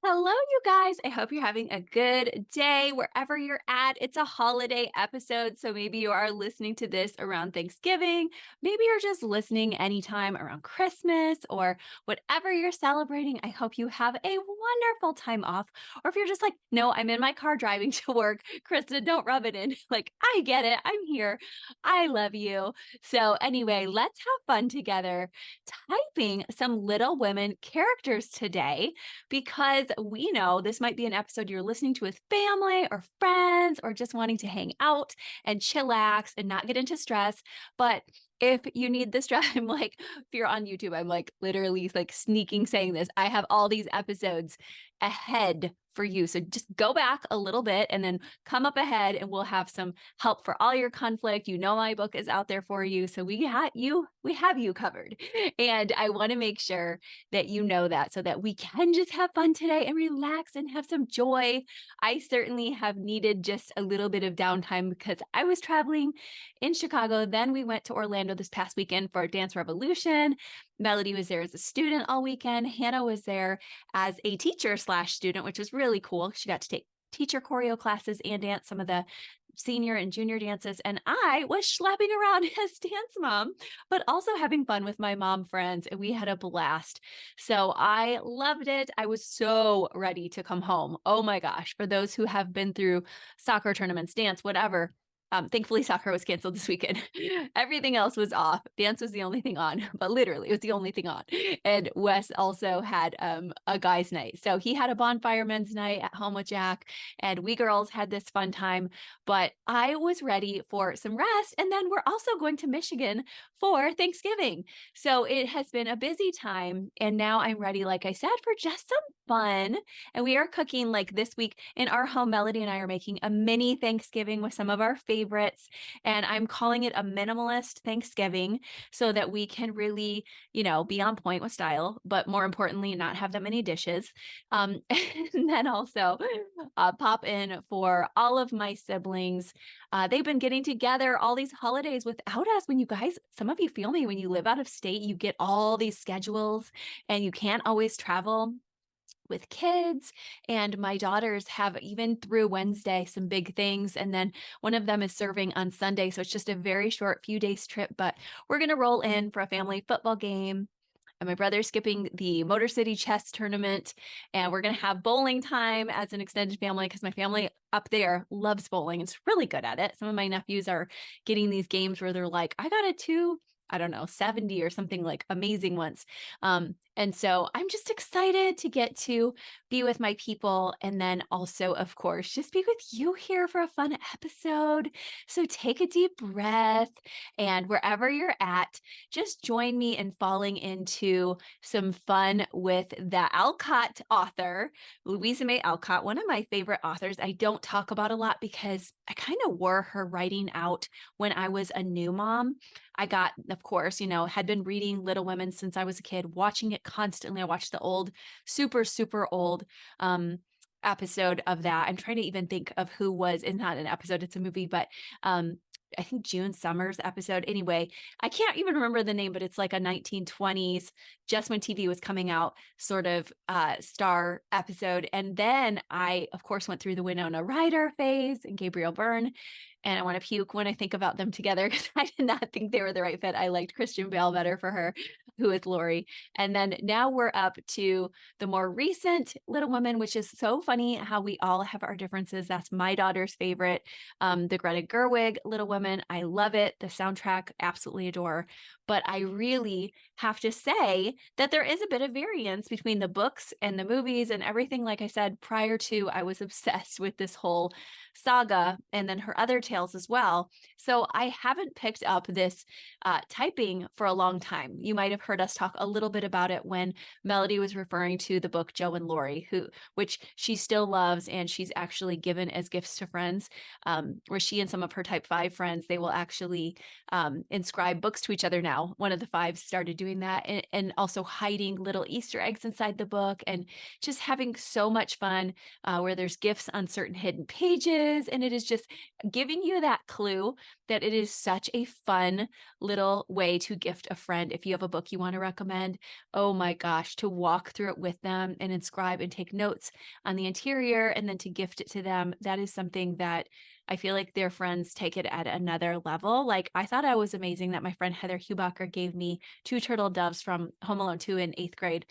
Hello, you guys. I hope you're having a good day wherever you're at. It's a holiday episode, so maybe you are listening to this around Thanksgiving. Maybe you're just listening anytime around Christmas or whatever you're celebrating. I hope you have a wonderful time off. Or if you're just like, no, I'm in my car driving to work. Krista, don't rub it in. Like, I get it. I'm here. I love you. So, anyway, let's have fun together typing some Little Women characters today because we know this might be an episode you're listening to with family or friends or just wanting to hang out and chillax and not get into stress. But if you need the stress, I'm like, if you're on YouTube, I'm like literally like sneaking saying this. I have all these episodes ahead for you. So just go back a little bit and then come up ahead and we'll have some help for all your conflict. You know, my book is out there for you. So we have you covered. And I want to make sure that you know that so that we can just have fun today and relax and have some joy. I certainly have needed just a little bit of downtime because I was traveling in Chicago. Then we went to Orlando this past weekend for Dance Revolution. Melody was there as a student all weekend. Hannah was there as a teacher slash student, which was really cool. She got to take teacher choreo classes and dance some of the senior and junior dances. And I was schlepping around as dance mom, but also having fun with my mom friends. And we had a blast. So I loved it. I was so ready to come home. Oh my gosh. For those who have been through soccer tournaments, dance, whatever, thankfully, soccer was canceled this weekend. Everything else was off. Dance was the only thing on, but literally, it was the only thing on. And Wes also had a guys' night. So he had a bonfire men's night at home with Jack, and we girls had this fun time. But I was ready for some rest. And then we're also going to Michigan for Thanksgiving. So it has been a busy time. And now I'm ready, like I said, for just some fun. And we are cooking like this week in our home. Melody and I are making a mini Thanksgiving with some of our favorites. And I'm calling it a minimalist Thanksgiving so that we can really, be on point with style, but more importantly, not have that many dishes. And then also pop in for all of my siblings. They've been getting together all these holidays without us. When you guys, some of you feel me, when you live out of state, you get all these schedules and you can't always travel with kids. And my daughters have, even through Wednesday, some big things. And then one of them is serving on Sunday. So it's just a very short few days trip, but we're going to roll in for a family football game. And my brother's skipping the Motor City chess tournament. And we're going to have bowling time as an extended family because my family up there loves bowling. It's really good at it. Some of my nephews are getting these games where they're like, I got a I don't know, 70 or something, like amazing ones. And so I'm just excited to get to be with my people. And then also, of course, just be with you here for a fun episode. So take a deep breath and wherever you're at, just join me in falling into some fun with the Alcott author, Louisa May Alcott, one of my favorite authors. I don't talk about a lot because I kind of wore her writing out when I was a new mom. I got, of course, had been reading Little Women since I was a kid, watching it constantly. I watched the old, super, super old episode of that. I'm trying to even think of who was, it's not an episode, it's a movie, but I think June Summers episode. Anyway, I can't even remember the name, but it's like a 1920s, just when TV was coming out, sort of star episode. And then I, of course, went through the Winona Ryder phase and Gabriel Byrne. And I want to puke when I think about them together because I did not think they were the right fit. I liked Christian Bale better for her, who is Lori. And then now we're up to the more recent Little Women, which is so funny how we all have our differences. That's my daughter's favorite. The Greta Gerwig Little Women. I love it. The soundtrack, absolutely adore. But I really have to say that there is a bit of variance between the books and the movies and everything. Like I said, prior to, I was obsessed with this whole saga and then her other tales as well. So I haven't picked up this typing for a long time. You might have heard us talk a little bit about it when Melody was referring to the book Joe and Lori, which she still loves and she's actually given as gifts to friends, where she and some of her type 5 friends friends, they will actually inscribe books to each other now. One of the five started doing that, and also hiding little Easter eggs inside the book, and just having so much fun where there's gifts on certain hidden pages. And it is just giving you that clue that it is such a fun little way to gift a friend. If you have a book you want to recommend, oh my gosh, to walk through it with them and inscribe and take notes on the interior and then to gift it to them, that is something that I feel like their friends take it at another level. Like, I thought I was amazing that my friend Heather Hubacher gave me 2 turtle doves from Home Alone 2 in 8th grade.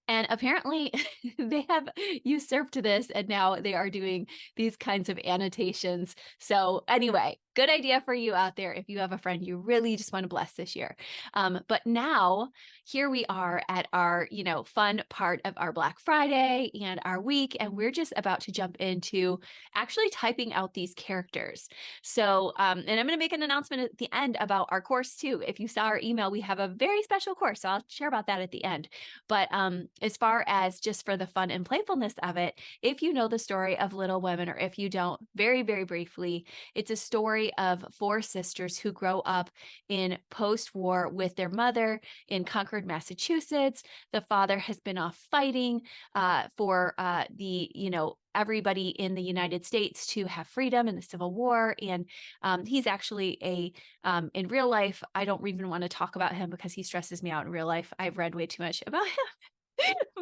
And apparently they have usurped this, and now they are doing these kinds of annotations. So anyway, good idea for you out there if you have a friend you really just want to bless this year. But now here we are at our, fun part of our Black Friday and our week, and we're just about to jump into actually typing out these characters. So, and I'm going to make an announcement at the end about our course too. If you saw our email, we have a very special course, so I'll share about that at the end. But as far as just for the fun and playfulness of it, if you know the story of Little Women, or if you don't, very, very briefly, it's a story of 4 sisters who grow up in post-war with their mother in Concord, Massachusetts. The father has been off fighting for everybody in the United States to have freedom in the Civil War. And he's actually in real life, I don't even want to talk about him because he stresses me out in real life. I've read way too much about him.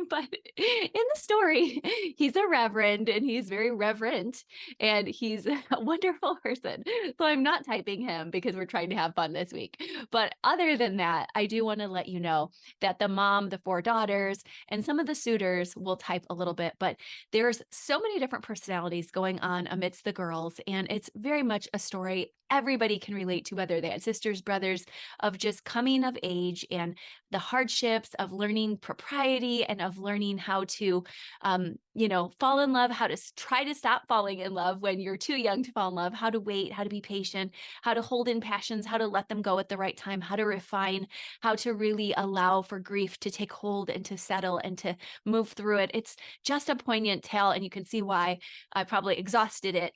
But in the story, he's a reverend, and he's very reverent, and he's a wonderful person. So I'm not typing him because we're trying to have fun this week. But other than that, I do want to let you know that the mom, the 4 daughters, and some of the suitors will type a little bit, but there's so many different personalities going on amidst the girls, and it's very much a story everybody can relate to, whether they had sisters, brothers, of just coming of age and the hardships of learning propriety and of learning how to, fall in love, how to try to stop falling in love when you're too young to fall in love, how to wait, how to be patient, how to hold in passions, how to let them go at the right time, how to refine, how to really allow for grief to take hold and to settle and to move through it. It's just a poignant tale, and you can see why I probably exhausted it.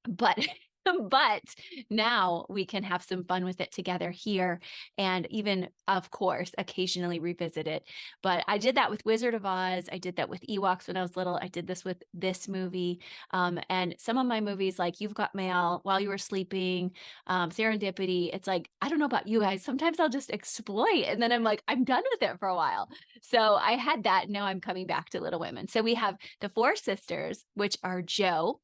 But But now we can have some fun with it together here, and even, of course, occasionally revisit it. But I did that with Wizard of Oz. I did that with Ewoks when I was little. I did this with this movie. And some of my movies, like You've Got Mail, While You Were Sleeping, Serendipity, it's like, I don't know about you guys, sometimes I'll just exploit, and then I'm like, I'm done with it for a while. So I had that. Now I'm coming back to Little Women. So we have the 4 sisters, which are Jo,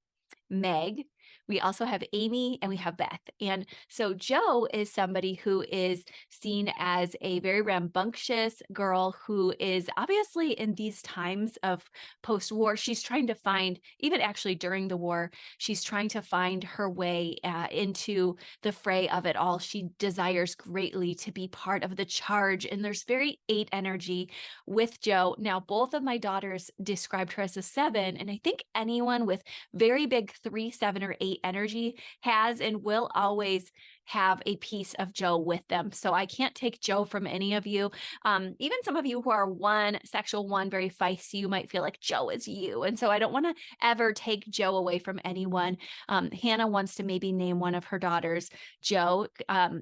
Meg, we also have Amy, and we have Beth. And so Jo is somebody who is seen as a very rambunctious girl who is obviously, in these times of post-war, she's trying to find, even actually during the war, she's trying to find her way into the fray of it all. She desires greatly to be part of the charge, and there's very 8 energy with Jo. Now, both of my daughters described her as a 7, and I think anyone with very big 3, 7, or 8 energy has and will always have a piece of Jo with them. So I can't take Jo from any of you. Even some of you who are 1, sexual 1, very feisty, you might feel like Jo is you. And so I don't want to ever take Jo away from anyone. Hannah wants to maybe name one of her daughters Jo.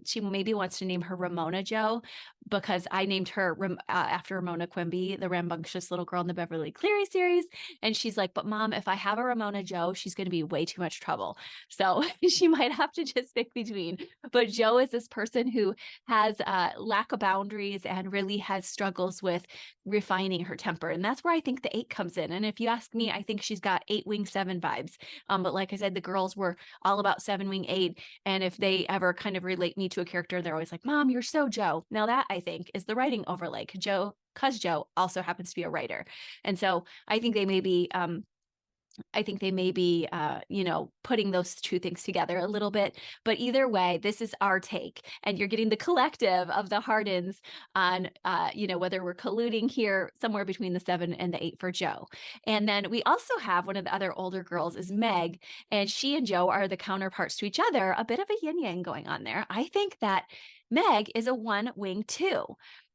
She maybe wants to name her Ramona Jo, because I named her after Ramona Quimby, the rambunctious little girl in the Beverly Cleary series. And she's like, but Mom, if I have a Ramona Jo, she's going to be way too much trouble. So she might have to just pick between. But Jo is this person who has lack of boundaries and really has struggles with refining her temper. And that's where I think the 8 comes in. And if you ask me, I think she's got 8 wing 7 vibes. But like I said, the girls were all about 7 wing 8. And if they ever kind of relate me to a character, they're always like, Mom, you're so Jo. Now that, I think, is the writing overlay. Jo also happens to be a writer. And so I think they may be putting those 2 things together a little bit. But either way, this is our take, and you're getting the collective of the Hardens on, whether we're colluding here somewhere between the 7 and the 8 for Jo. And then we also have one of the other older girls is Meg, and she and Jo are the counterparts to each other, a bit of a yin yang going on there. I think that Meg is a 1 wing 2.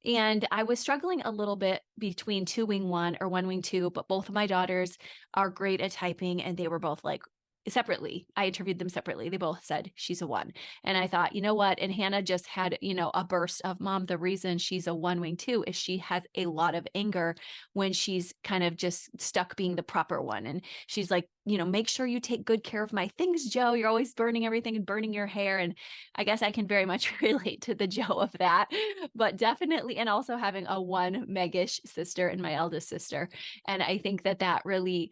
And I was struggling a little bit between 2 wing 1 or 1 wing 2, but both of my daughters are great at typing, and they were both like, separately. I interviewed them separately. They both said she's a 1. And I thought, you know what? And Hannah just had, a burst of, Mom, the reason she's a 1 wing too is she has a lot of anger when she's kind of just stuck being the proper one. And she's like, make sure you take good care of my things, Joe. You're always burning everything and burning your hair. And I guess I can very much relate to the Joe of that, but definitely, and also having a 1 Megish sister and my eldest sister. And I think that really,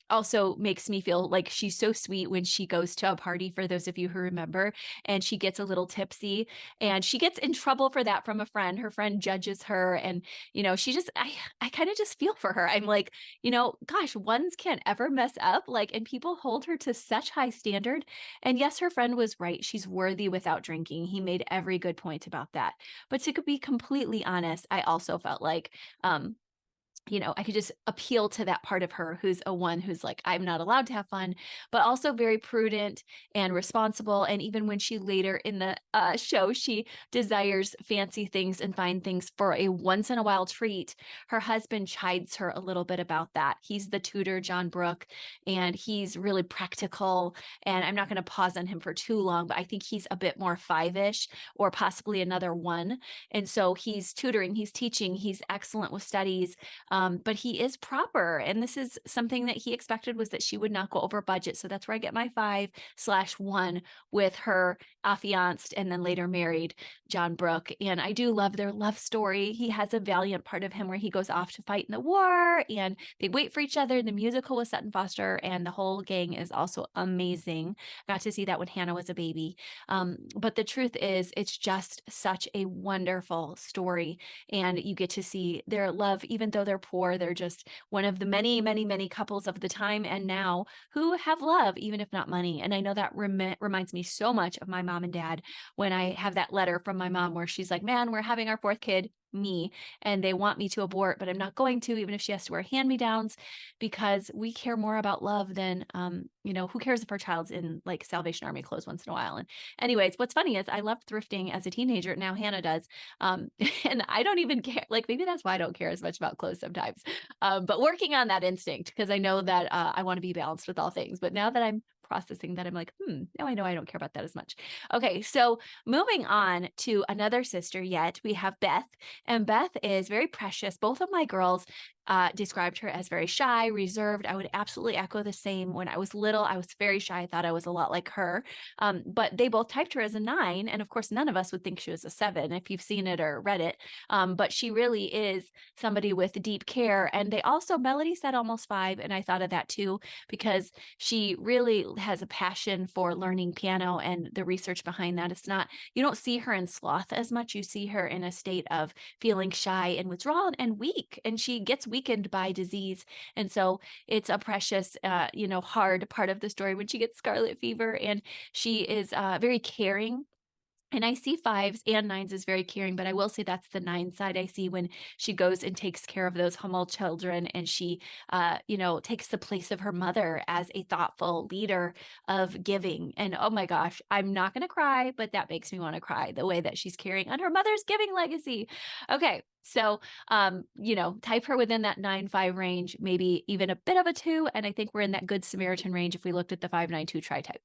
also makes me feel like she's so sweet when she goes to a party, for those of you who remember, and she gets a little tipsy and she gets in trouble for that from a friend. Her friend judges her and, she just, I kind of just feel for her. I'm like, gosh, 1s can't ever mess up. Like, and people hold her to such high standard. And yes, her friend was right. She's worthy without drinking. He made every good point about that. But to be completely honest, I also felt like, I could just appeal to that part of her who's a 1 who's like, I'm not allowed to have fun, but also very prudent and responsible. And even when she later in the show, she desires fancy things and fine things for a once in a while treat, her husband chides her a little bit about that. He's the tutor, John Brooke, and he's really practical. And I'm not going to pause on him for too long, but I think he's a bit more 5-ish or possibly another 1. And so he's tutoring, he's teaching, he's excellent with studies. But he is proper. And this is something that he expected, was that she would not go over budget. So that's where I get my 5/1 with her affianced and then later married John Brooke. And I do love their love story. He has a valiant part of him where he goes off to fight in the war and they wait for each other. The musical with Sutton Foster and the whole gang is also amazing. Got to see that when Hannah was a baby. But the truth is, it's just such a wonderful story. And you get to see their love, even though they're poor. They're just one of the many, many, many couples of the time and now who have love, even if not money. And I know that reminds me so much of my mom and dad when I have that letter from my mom where she's like, man, we're having our 4th kid, me, and they want me to abort, but I'm not going to, even if she has to wear hand-me-downs, because we care more about love than, who cares if our child's in like Salvation Army clothes once in a while. And anyways, what's funny is I loved thrifting as a teenager. Now Hannah does. And I don't even care. Like, maybe that's why I don't care as much about clothes sometimes. But working on that instinct, because I know that I want to be balanced with all things. But now that I'm processing that, I'm like, now I know I don't care about that as much. Okay, so moving on to another sister yet, we have Beth. And Beth is very precious. Both of my girls described her as very shy, reserved. I would absolutely echo the same. When I was little, I was very shy. I thought I was a lot like her. But they both typed her as a 9. And of course, none of us would think she was a 7 if you've seen it or read it. But she really is somebody with deep care. And they also, Melody said almost 5. And I thought of that too, because she really has a passion for learning piano and the research behind that. It's not, you don't see her in sloth as much. You see her in a state of feeling shy and withdrawal and weak. And she gets weakened by disease. And so it's a precious, hard part of the story when she gets scarlet fever, and she is very caring. And I see 5s and 9s as very caring, but I will say that's the 9 side I see when she goes and takes care of those Hummel children, and she, takes the place of her mother as a thoughtful leader of giving. And oh my gosh, I'm not going to cry, but that makes me want to cry, the way that she's carrying on her mother's giving legacy. Okay. So, type her within that 9-5 range, maybe even a bit of a 2. And I think we're in that Good Samaritan range if we looked at the 5-9-2 tri-type.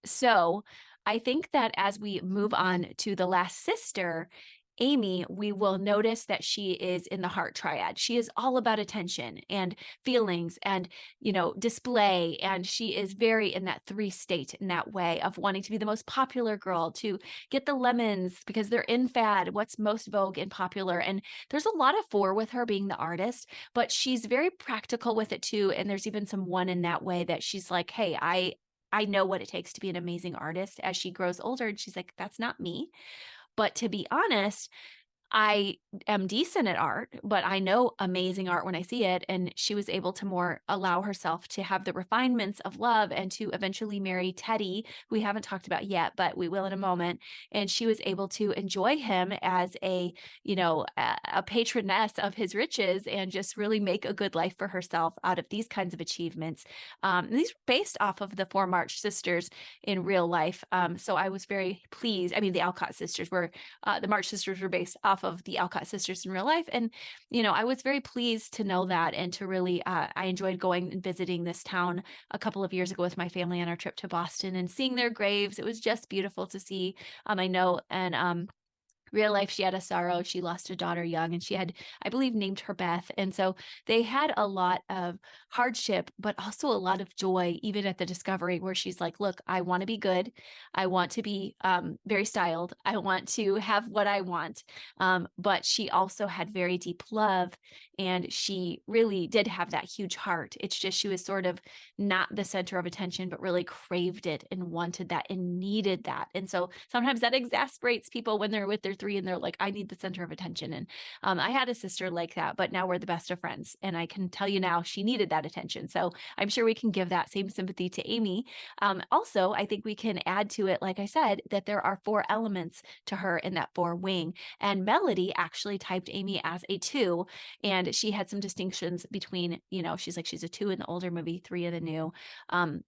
So I think that as we move on to the last sister, Amy, we will notice that she is in the heart triad. She is all about attention and feelings and, display. And she is very in that 3 state, in that way of wanting to be the most popular girl, to get the lemons because they're in fad, what's most vogue and popular. And there's a lot of 4 with her being the artist, but she's very practical with it too. And there's even some 1 in that way that she's like, hey, I know what it takes to be an amazing artist as she grows older. And she's like, that's not me. But to be honest, I am decent at art, but I know amazing art when I see it. And she was able to more allow herself to have the refinements of love and to eventually marry Teddy, who we haven't talked about yet, but we will in a moment. And she was able to enjoy him as a patroness of his riches and just really make a good life for herself out of these kinds of achievements. These were based off of the 4 March sisters in real life. So I was very pleased. I mean, the Alcott sisters were, the March sisters were based off off of the Alcott sisters in real life. And, I was very pleased to know that and to really, I enjoyed going and visiting this town a couple of years ago with my family on our trip to Boston and seeing their graves. It was just beautiful to see. I know. And, real life, she had a sorrow. She lost a daughter young, and she had, I believe, named her Beth. And so they had a lot of hardship, but also a lot of joy, even at the discovery where she's like, look, I want to be good. I want to be very styled. I want to have what I want. But she also had very deep love, and she really did have that huge heart. It's just she was sort of not the center of attention, but really craved it and wanted that and needed that. And so sometimes that exasperates people when they're with their three and they're like, I need the center of attention. And I had a sister like that, but now we're the best of friends. And I can tell you now she needed that attention. So I'm sure we can give that same sympathy to Amy. Also, I think we can add to it, like I said, that there are 4 elements to her in that 4 wing. And Melody actually typed Amy as a 2. And she had some distinctions between, she's like, she's a 2 in the older movie, 3 in the new,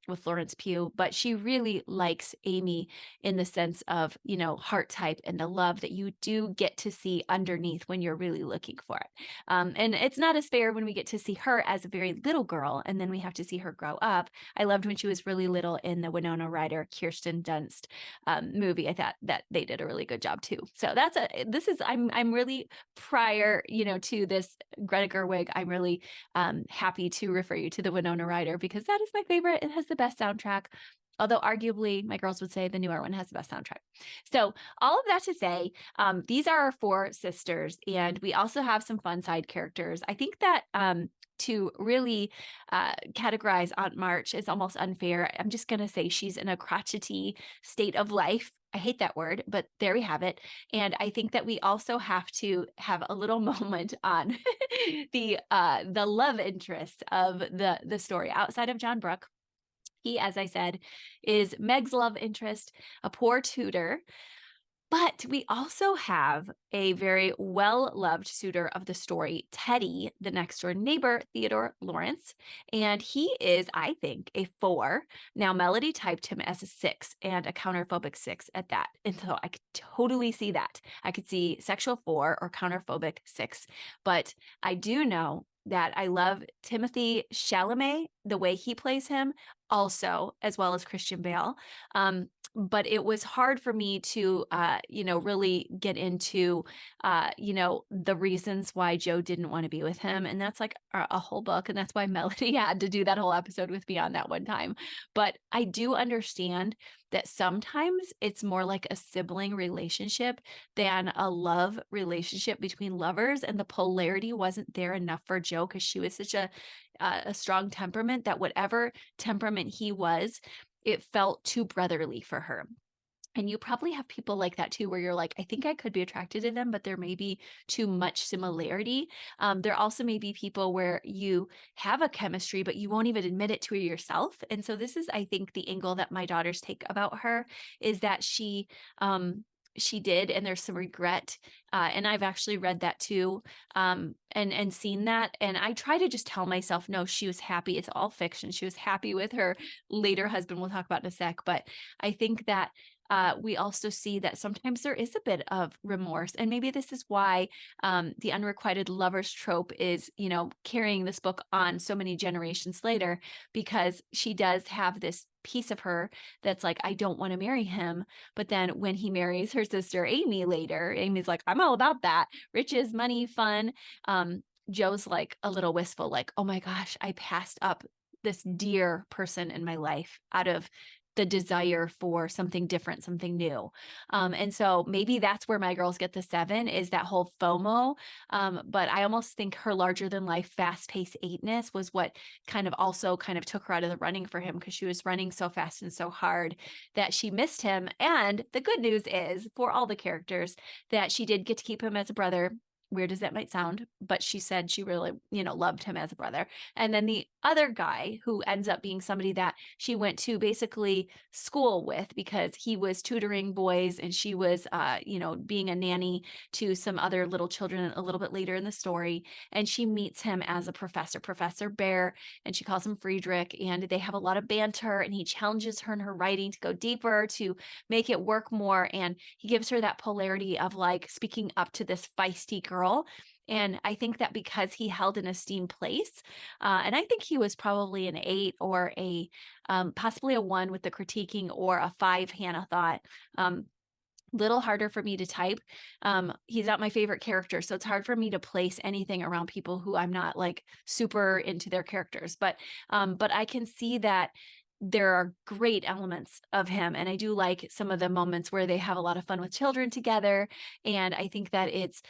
with Florence Pugh. But she really likes Amy in the sense of, heart type and the love that you do get to see underneath when you're really looking for it. And it's not as fair when we get to see her as a very little girl and then we have to see her grow up. I loved when she was really little in the Winona Ryder, Kirsten Dunst movie. I thought that they did a really good job too. So I'm really prior, to this Greta Gerwig, I'm really happy to refer you to the Winona Ryder because that is my favorite. It has the best soundtrack. Although arguably my girls would say the newer one has the best soundtrack. So all of that to say, these are our 4 sisters. And we also have some fun side characters. I think that to really categorize Aunt March is almost unfair. I'm just going to say she's in a crotchety state of life. I hate that word, but there we have it. And I think that we also have to have a little moment on the love interest of the story outside of John Brooke. He, as I said, is Meg's love interest, a poor tutor. But we also have a very well-loved suitor of the story, Teddy, the next door neighbor, Theodore Lawrence. And he is, I think, a 4. Now, Melody typed him as a 6 and a counterphobic 6 at that. And so I could totally see that. I could see sexual 4 or counterphobic 6. But I do know that I love Timothy Chalamet, the way he plays him also, as well as Christian Bale. But it was hard for me to, really get into, the reasons why Joe didn't want to be with him. And that's like a whole book. And that's why Melody had to do that whole episode with me on that one time. But I do understand that sometimes it's more like a sibling relationship than a love relationship between lovers. And the polarity wasn't there enough for Joe because she was such a strong temperament that whatever temperament he was, it felt too brotherly for her. And you probably have people like that too, where you're like, I think I could be attracted to them, but there may be too much similarity. There also may be people where you have a chemistry, but you won't even admit it to yourself. And so this is, I think, the angle that my daughters take about her is that she did, and there's some regret. And I've actually read that too, and seen that. And I try to just tell myself, no, she was happy. It's all fiction. She was happy with her later husband. We'll talk about in a sec. But I think that we also see that sometimes there is a bit of remorse. And maybe this is why the unrequited lovers trope is, carrying this book on so many generations later, because she does have this piece of her that's like, I don't want to marry him. But then when he marries her sister Amy later, Amy's like, I'm all about that. Riches, money, fun. Joe's like a little wistful, like, oh my gosh, I passed up this dear person in my life out of the desire for something different, something new. And so maybe that's where my girls get the 7, is that whole FOMO. But I almost think her larger than life, fast paced 8ness was what kind of took her out of the running for him, because she was running so fast and so hard that she missed him. And the good news is for all the characters that she did get to keep him as a brother. weird as that might sound, but she said she really, loved him as a brother. And then the other guy who ends up being somebody that she went to basically school with because he was tutoring boys and she was, being a nanny to some other little children a little bit later in the story. And she meets him as a professor, Professor Bhaer, and she calls him Friedrich. And they have a lot of banter and he challenges her in her writing to go deeper, to make it work more. And he gives her that polarity of like speaking up to this feisty girl. And I think that because he held an esteemed place, and I think he was probably an 8 or a possibly a 1 with the critiquing, or a 5, Hannah thought. Little harder for me to type. He's not my favorite character, so it's hard for me to place anything around people who I'm not like super into their characters. But I can see that there are great elements of him, and I do like some of the moments where they have a lot of fun with children together. And I think that it's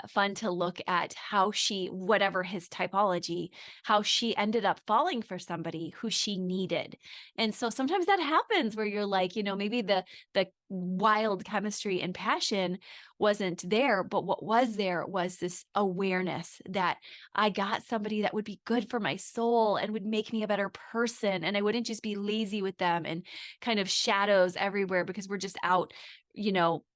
fun to look at how she, whatever his typology, how she ended up falling for somebody who she needed. And so sometimes that happens where you're like, maybe the wild chemistry and passion wasn't there, but what was there was this awareness that I got somebody that would be good for my soul and would make me a better person, and I wouldn't just be lazy with them and kind of shadows everywhere because we're just out,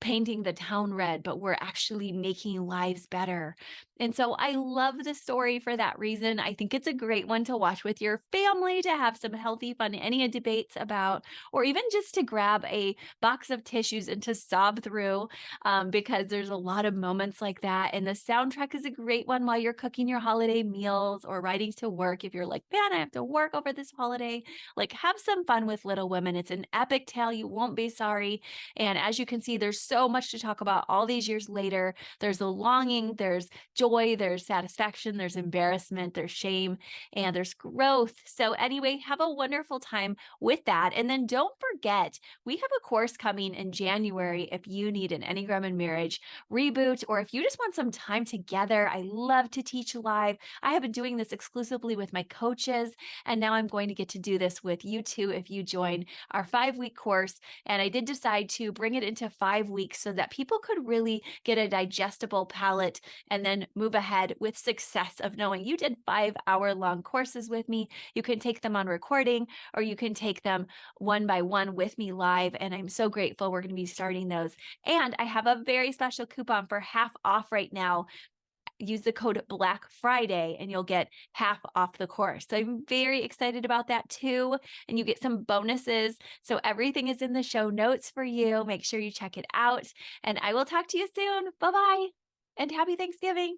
painting the town red, but we're actually making lives better. And so I love the story for that reason. I think it's a great one to watch with your family, to have some healthy, fun Ennea debates about, or even just to grab a box of tissues and to sob through, because there's a lot of moments like that. And the soundtrack is a great one while you're cooking your holiday meals or riding to work. If you're like, man, I have to work over this holiday, like have some fun with Little Women. It's an epic tale. You won't be sorry. And as you can see, there's so much to talk about all these years later. There's a longing, there's joy, there's satisfaction, there's embarrassment, there's shame, and there's growth. So anyway, have a wonderful time with that. And then don't forget, we have a course coming in January if you need an Enneagram and Marriage reboot, or if you just want some time together. I love to teach live. I have been doing this exclusively with my coaches, and now I'm going to get to do this with you too if you join our 5-week course. And I did decide to bring it into 5 weeks so that people could really get a digestible palette and then move ahead with success of knowing you did 5-hour-long courses with me. You can take them on recording, or you can take them one by one with me live. And I'm so grateful we're going to be starting those. And I have a very special coupon for half off right now. Use the code BLACKFRIDAY and you'll get half off the course. So I'm very excited about that too. And you get some bonuses. So everything is in the show notes for you. Make sure you check it out. And I will talk to you soon. Bye-bye and happy Thanksgiving.